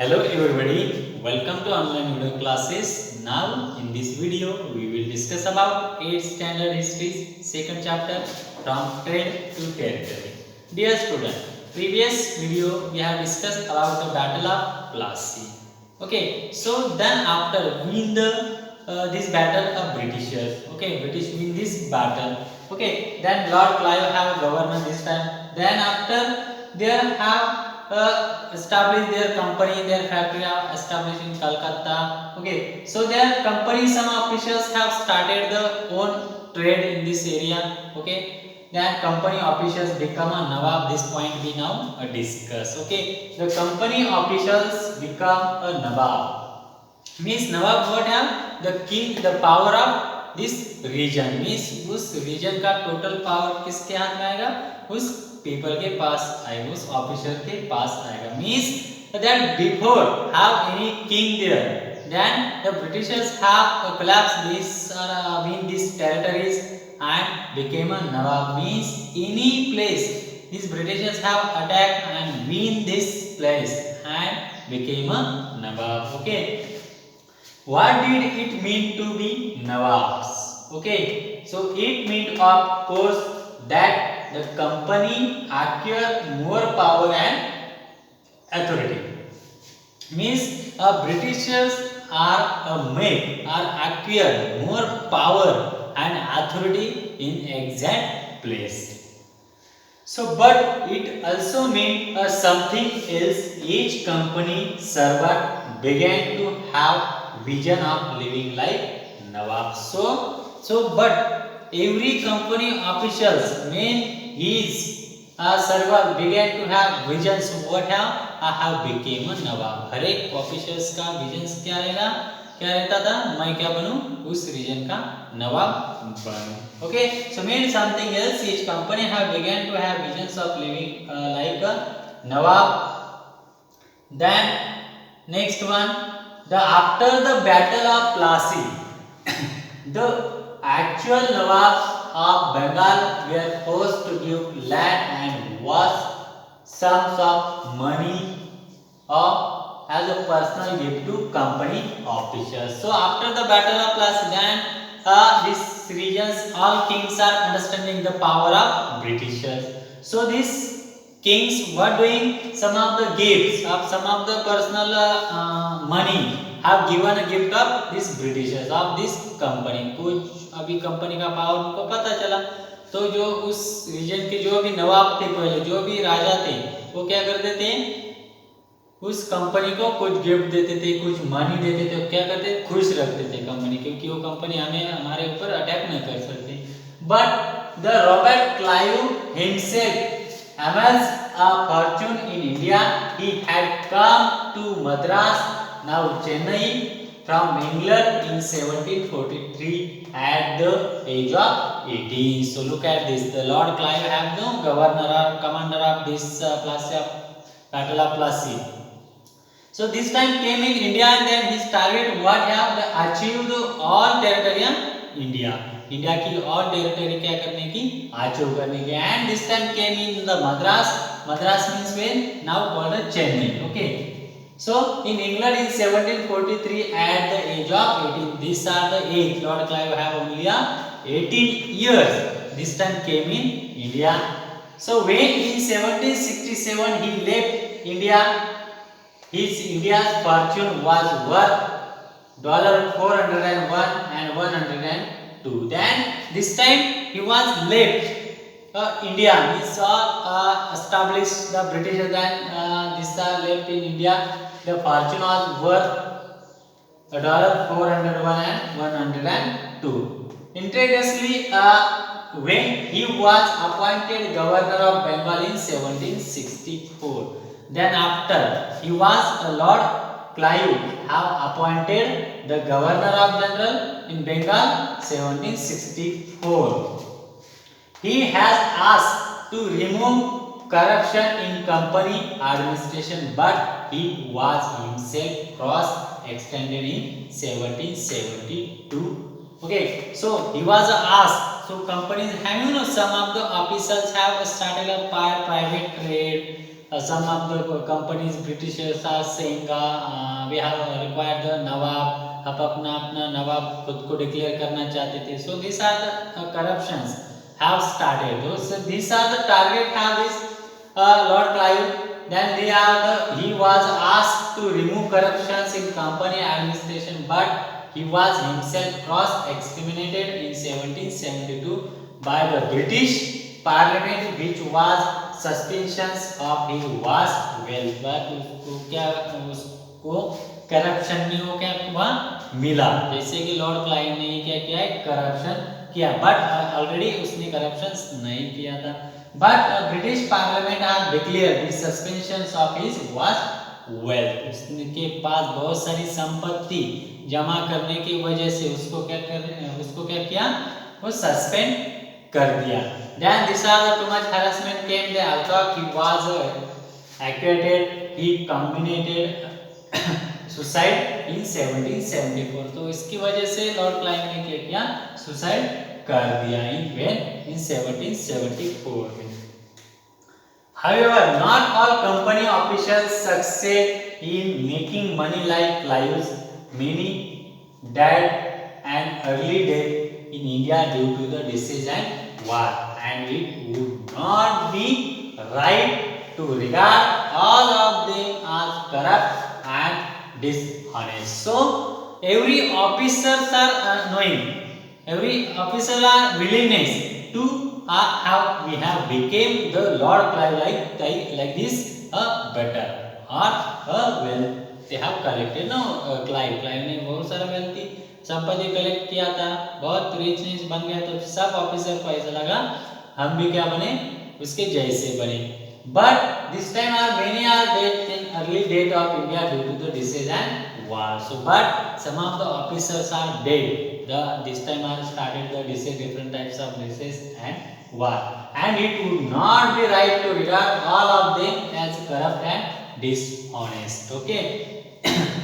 Hello everybody, welcome to online video classes. Now in this video we will discuss about 8th standard history second chapter from trade to territory. Dear student, previous video we have discussed about the battle of Plassey. Okay, so then after win the this battle of Britishers. Okay, British win this battle. Okay, then Lord Clive have governor this time. Then after they have establish their company, their factory are established in Calcutta. Okay, so their company, some officials have started the own trade in this area. Okay, then company officials become a Nawab. This point we now discuss. Okay, the company officials become a Nawab. Means Nawab what have the king, the power of this region. Means उस region का total power किसके हाथ में आएगा? उस people के पास आएगा, उस officer के पास आएगा. Means that before have any king there, then the Britishers have collapsed this win these territories and became a Nawab. Means any place these Britishers have attacked and win this place and became a Nawab. Okay. What did it mean to be Nawabs? Okay, so it meant of course that the company acquire more power and authority. Means Britishers are acquire more power and authority in exact place. So, but it also meant something else. Each company servant began to have vision of living like Nawab. But every company officials, main his servant began to have visions. What have became a Nawab. हर एक officials का visions क्या रहता था? मैं क्या बनूं? उस region का नवाब बनूं. Okay, so mean something else. Each company have began to have visions of living like a Nawab. Then next one, the after the battle of Plassey, the actual Nawabs of Bengal were forced to give land and vast sums of money or as a personal gift to company officials. So after the battle of Plassey, then these regions, all kings are understanding the power of Britishers. So these kings were doing some of the gifts of some of the personal money have given a gift of this Britishers of this company. कुछ अभी company का power उनको पता चला, तो जो उस reason के जो भी नवाब थे, पहले जो भी राजा थे, वो क्या करते थे? उस कंपनी को कुछ गिफ्ट देते थे, कुछ मनी देते थे. क्या करते? खुश रखते थे कंपनी, क्योंकि वो कंपनी हमारे ऊपर अटैक नहीं कर सकती. But the Robert Clive himself amassed a fortune in India. He had come to Madras, now Chennai, from England in 1743 at the age of 18. So look at this. The Lord Clive have no governor or commander of this Battle of Plassey. So this time came in India, and then his target what have achieved all territory in India. India की और territory क्या करने की? Achieve करने की. And this time came in the Madras. Madras means when now called Chennai. Okay, so in England in 1743 at the age of 18. These are the age. Lord Clive have only 18 years. This time came in India. So when in 1767 he left India, his India's fortune was worth $401 and 102. Then this time he was left India. Means established the British. Then this left in India. The fortune was worth $401 and 102. Interestingly, when he was appointed governor of Bengal in 1764. Then after he was Lord Clive have appointed the governor of general in Bengal 1764. He has asked to remove corruption in company administration, but he was himself cross-extended in 1772. Okay, so he was asked. So companies have some of the officials have started a private trade. some of the companies Britishers are saying we have required the Nawab, आप अपना अपना नवाब खुद को declare करना चाहते थे. So these are the corruptions have started. So these are the target have this Lord Clive. Then he was asked to remove corruptions in company administration, but he was himself cross-exterminated in 1772 by the British Parliament, which was suspicions of his vast wealth. But उसको corruption में वो क्या हुआ मिला, जैसे कि Lord Clive ने क्या किया है, करप्शन किया, बट ऑलरेडी उसने करप्शन नहीं किया था. But British parliament had declared the suspension of his vast wealth. उसके पास बहुत सारी संपत्ति जमा करने की वजह से उसको क्या किया, वो सस्पेंड कर दिया. Then this are the too much harassment came they although he was acquitted, he committed suicide in 1774. तो इसकी वजह से लॉर्ड क्लाइव ने क्या किया, सुसाइड कर दिया इन 1774 में. However, not all company officials succeed in making money like Clive's. Many died an early death in India due to the disease and war, and it would not be right to regard all of them as corrupt and dishonest. So every officers are knowing, every officer are willingness to we have became the Lord Clive like this better or well they have collected no Clive ने बहुत सारा wealth संपत्ति collect किया था, बहुत richness बन गया, तो सब ऑफिसर को ऐसा लगा हम भी क्या बने, उसके जैसे बने. But this time many are dead in early date of India due to the disease and war. So, but some of the officers are dead. This time started the disease, different types of disease and war. And it would not be right to regard all of them as corrupt and dishonest. Okay.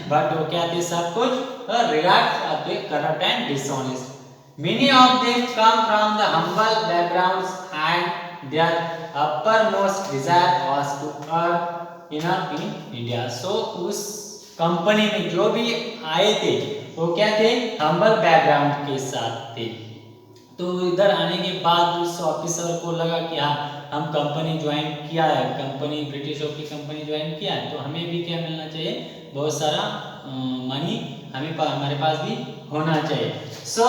But वो क्या थे, सब कुछ regard corrupt and dishonest. Many of them come from the humble backgrounds and their uppermost desire was to earn enough in India. So उस company में जो भी आए थे वो क्या थे, हम्बल बैकग्राउंड के साथ थे. तो इधर आने के बाद उस ऑफिसर को लगा कि हाँ हम कंपनी ज्वाइन किया है, कंपनी ब्रिटिशों की कंपनी ज्वाइन किया है, तो हमें भी क्या मिलना चाहिए, बहुत सारा मनी हमारे पास भी होना चाहिए. सो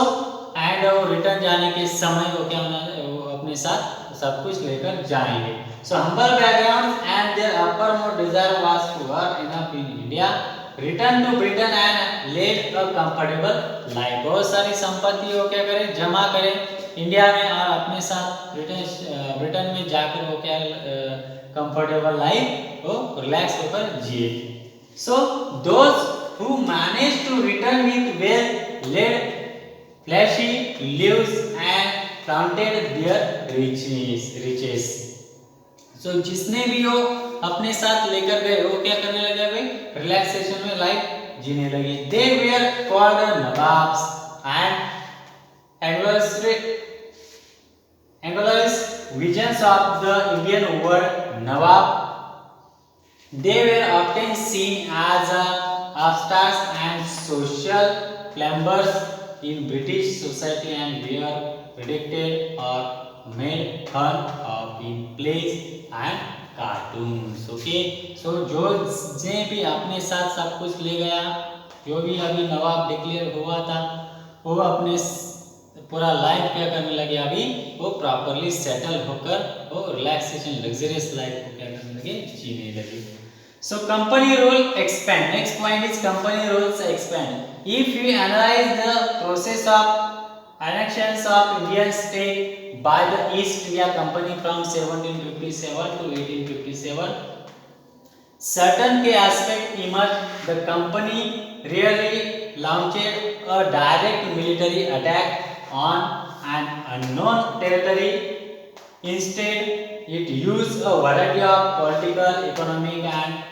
एंड रिटर्न जाने के समय वो क्या होना, वो अपने साथ सब कुछ लेकर जाएंगे. So humble background and their uppermost desire was to earn enough in India, return to Britain and led a comfortable life. बहुत सारी संपत्ति वो क्या करें, जमा करें इंडिया में और अपने साथ ब्रिटेन में जाकर वो क्या कंफर्टेबल लाइफ वो रिलैक्स होकर जिए. So those who manage to return with wealth led flashy lives and flaunted their riches. So जिसने भी वो अपने साथ लेकर गए वो क्या करने लगे भाई, रिलैक्सेशन में लाइफ जीने लगे. They were called nababs and angler's visions of the Indian word nawab. They were often seen as upstarts and social climbers in British society and were predicted or made fun of in plays and cartoons. Okay, so जो भी अपने साथ सब कुछ ले गया, जो भी अभी नवाब डिक्लेयर हुआ था वो अपने पूरा लाइफ क्या करने लगे, अभी वो प्रॉपरली सेटल होकर वो रिलैक्सेशन लग्जरियस लाइफ को क्या करने लगे, जीने लगे. So company rule expand. Next point is company rules expand. If we analyze the process of annexations of Indian state by the East India Company from 1757 to 1857, certain key aspects emerge. The company rarely launched a direct military attack on an unknown territory. Instead, it used a variety of political, economic, and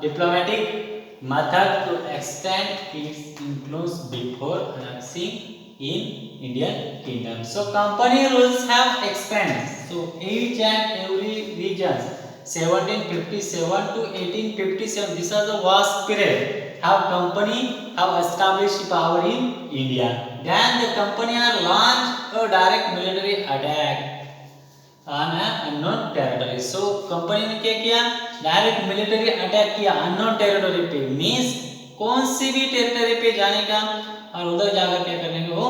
diplomatic methods to extend its influence before annexing in Indian kingdom. So, company rules have expanded. So, each and every region, 1757 to 1857. This was the vast period. How company have established power in India. Then the company had launched a direct military attack on an unknown territory. So company ने क्या किया, direct military attack किया unknown territory पे, means कौन सी भी territory पे जाने का और उधर जाकर क्या करने का, वो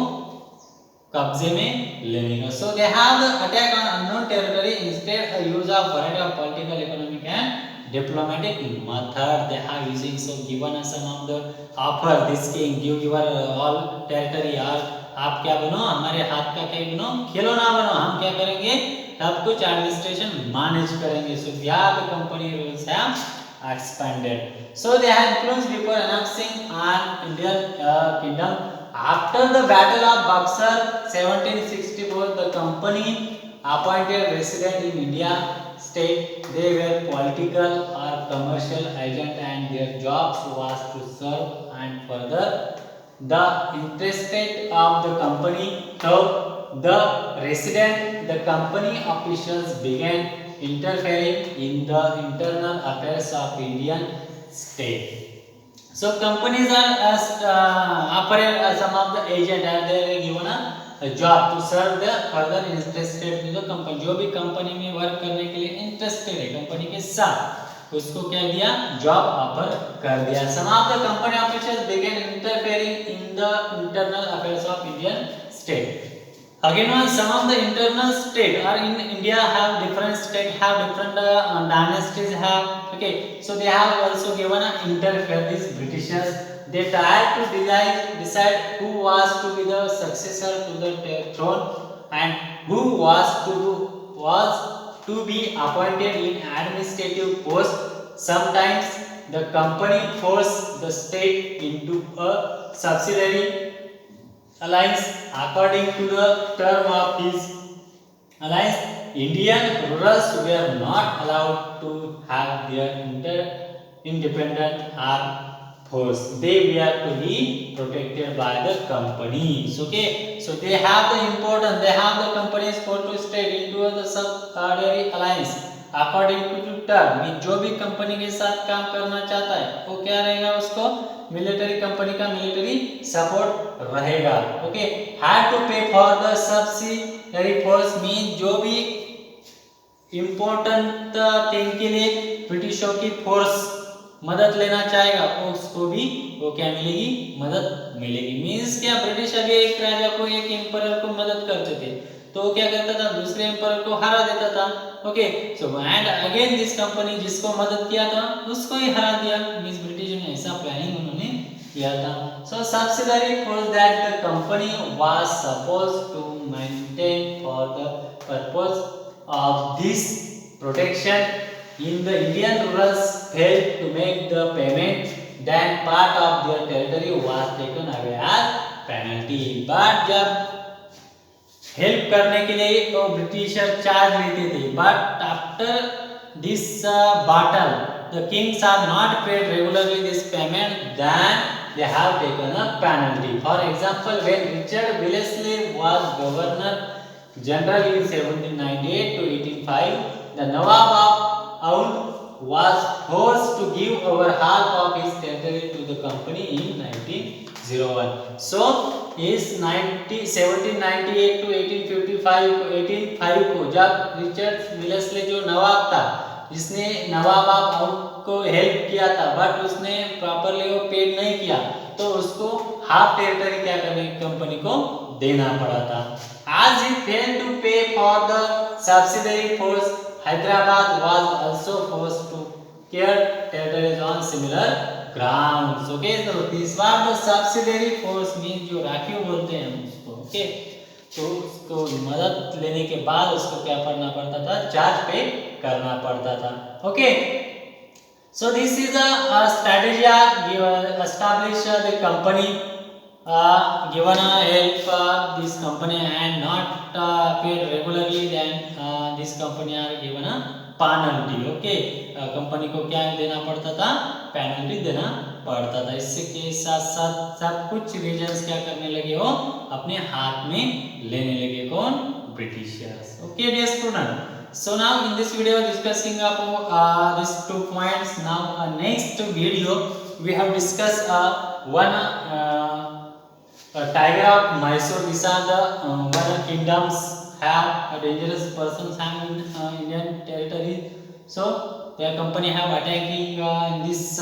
कब्जे में लेने का. So they have the attack on unknown territory instead a use of variety of political economic and diplomatic method they are using. So given us some of the offer, this king give your all territory, or आप क्या बनो, हमारे हाथ का क्या बनो, खिलौना बनो, हम क्या करेंगे, सब कुछ एडमिनिस्ट्रेशन मैनेज करेंगे. So yeah, the company rules have expanded. So they have influenced before annexing an Indian kingdom. After the battle of Buxar 1764, the company appointed resident in India state. They were political or commercial agent and their jobs was to serve and further the interests of the company. So the resident, the company officials began interfering in the internal affairs of Indian state. So companies are operate as some of the agent and they are given a job to serve the further interested to the company. जो भी company में work करने के लिए interested है company के साथ, उसको क्या दिया, जॉब ऑफर कर दिया. Some of the company officials began interfering in the internal affairs of Indian state. Again, some of the internal state or in India have different state, have different dynasties have. Okay, so they have also given an interfere. These Britishers, they tried to decide who was to be the successor to the throne and who was to be appointed in administrative post. Sometimes the company forced the state into a subsidiary alliance according to the term of his alliance. Indian rulers were not allowed to have their independent armed force. They were to be protected by the companies. Okay, so they have the importance, they have the companies for to state into the subsidiary alliance according to the term. जो भी company के साथ काम करना चाहता है वो क्या रहेगा, उसको मिलिट्री कंपनी का मिलिट्री सपोर्ट रहेगा. ओके, हैड टू पे for the subsidiary force, mean जो भी इंपॉर्टेंट थिंग के लिए ब्रिटिशों की फोर्स मदद लेना चाहेगा उसको भी वो क्या मिलेगी, मदद मिलेगी. मींस क्या, ब्रिटिश अभी एक राजा को, एक एम्परर को मदद करते थे तो वो क्या करता था, दूसरे एम्परर को हरा देता था. Okay, so and again this company जिसको मदद किया था उसको ही हरा दिया. मींस ब्रिटिश ने ऐसा प्लानिंग उन्होंने किया था. So subsidiary force that the company was supposed to maintain for the purpose of this protection in the Indian rulers failed to make the payment, then part of their territory was taken away as penalty. But जब help करने के लिए तो britisher charge लेते थे, but after this battle the kings are not paid regularly this payment, then they have taken a penalty. For example, when Richard Wellesley was governor general in 1798 to 1805, the Nawab of Oudh was forced to give over half of his territory to the company in 1901. So is 1798 to 1805 को जब Richard विलेस्ले जो नवाब था, जिसने नवाब of आउध को help किया था, but उसने properly वो पेड नहीं किया तो उसको हाफ टेरिटरी क्या करने कंपनी को देना पड़ा था. As he failed to pay for the subsidiary force, Hyderabad was also forced to clear territories on similar grounds. Okay, so this was the subsidiary force, means जो राखी बोलते हैं उसको. Okay, तो उसको मदद लेने के बाद उसको क्या करना पड़ता था, चार्ज पे करना पड़ता था. Okay, so this is a strategy establish the company given a help this company and not paid regularly, then this company are given a penalty. Okay, company को क्या देना पड़ता था, पेनल्टी देना पड़ता था. इससे के साथ साथ सब कुछ रीजन्स क्या करने लगे हो, अपने हाथ में लेने लगे. कौन, Britishers. Okay dear student, So now in this video discussing about these 2 points. Now next video we have discussed one tiger of Mysore. These are the one kingdoms have a dangerous persons have in Indian territory. So their company have attacking in this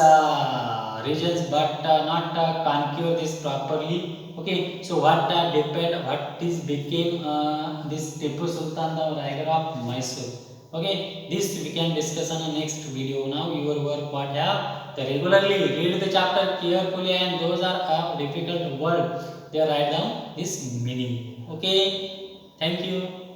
regions, but not conquer this properly. Okay, so what depend, what is became this Tipu Sultan, the tiger of Mysore. Okay, this we can discuss on the next video. Now your work what have the regularly read the chapter carefully, and those are a difficult word. They write down this meaning. Okay, thank you.